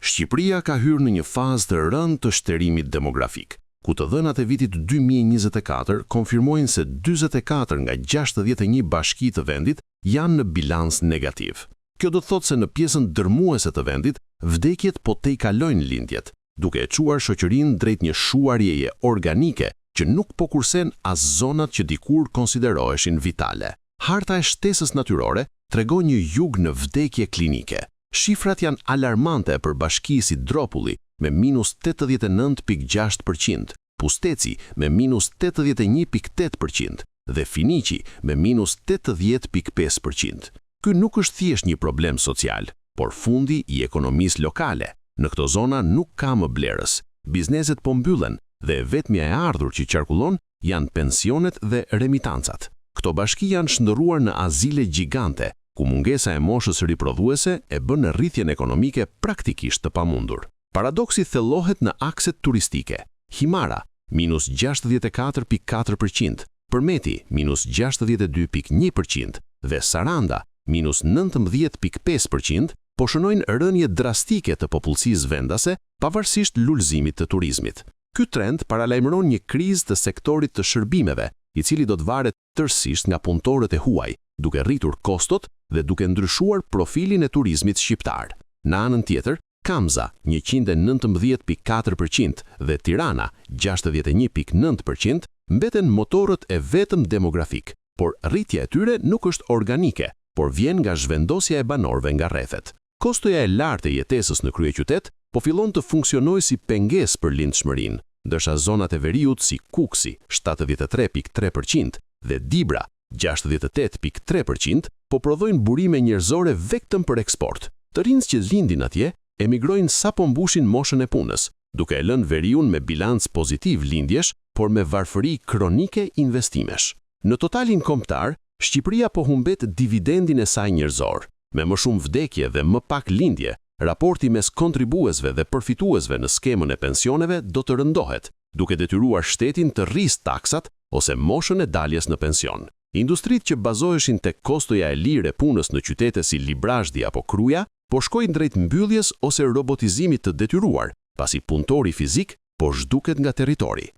Shqipëria ka hyrë në një fazë të rëndë të shterimit demografik, ku të dhënat e vitit 2024 konfirmojnë se 44 nga 61 bashki të vendit janë në bilans negativ. Kjo do të thotë se në pjesën dërmuese të vendit, vdekjet po te i kalojnë lindjet, duke e çuar shoqërinë drejt një shuarjeje organike që nuk po kursen as zonat që dikur konsideroheshin vitale. Harta e shtesës natyrore tregon një jug në vdekje klinike. Shifrat janë alarmante për bashki si Dropulli me minus 89,6%, Pusteci me minus 81,8% dhe Finiqi me minus 80,5%. Ky nuk është thjesht një problem social, por fundi i ekonomisë lokale. Në këto zona nuk ka më blerës, bizneset po mbyllen dhe vetmja e ardhur që qarkullon janë pensionet dhe remitancat. Këto bashki janë shndërruar në azile gjigante, ku mungesa e moshës riprodhuese e bën rritjen ekonomike praktikisht të pamundur. Paradoksi thellohet në akset turistike. Himara, minus 64,4%, Përmeti, minus 62,1% dhe Saranda, minus 19,5%, po shënojnë rënje drastike të popullsisë vendase pavarësisht lulëzimit të turizmit. Ky trend paralajmëron një krizë të sektorit të shërbimeve, i cili do të varet tërësisht nga punëtorët e huaj, duke rritur kostot dhe duke ndryshuar profilin e turizmit shqiptar. Në anën tjetër, Kamza 119,4% dhe Tirana 61,9% mbeten motorët e vetëm demografik, por rritja e tyre nuk është organike, por vjen nga zhvendosja e banorëve nga rrethet. Kostoja e lartë e jetesës në kryeqytet po fillon të funksionojë si pengesë për lindshmërinë, ndërsa zonat e veriut si Kuksi 73,3% dhe Dibra 68,3% po prodhojnë burime njerëzore vetëm për eksport. Të rinjt që lindin atje emigrojnë sapo mbushin moshën e punës, duke e lënë veriun me bilanc pozitiv lindjesh, por me varfëri kronike investimesh. Në totalin kombëtar, Shqipëria po humbet dividendin e saj njerëzor. Me më shumë vdekje dhe më pak lindje, raporti mes kontribuesve dhe përfituesve në skemën e pensioneve do të rëndohet, duke detyruar shtetin të rrisë taksat ose moshën e daljes në pension. Industritë që bazoheshin tek kostoja e lirë e punës në qytete si Librazhdi apo Kruja, po shkojnë drejt mbylljes ose robotizimit të detyruar, pasi punëtori fizik po zhduket nga territori.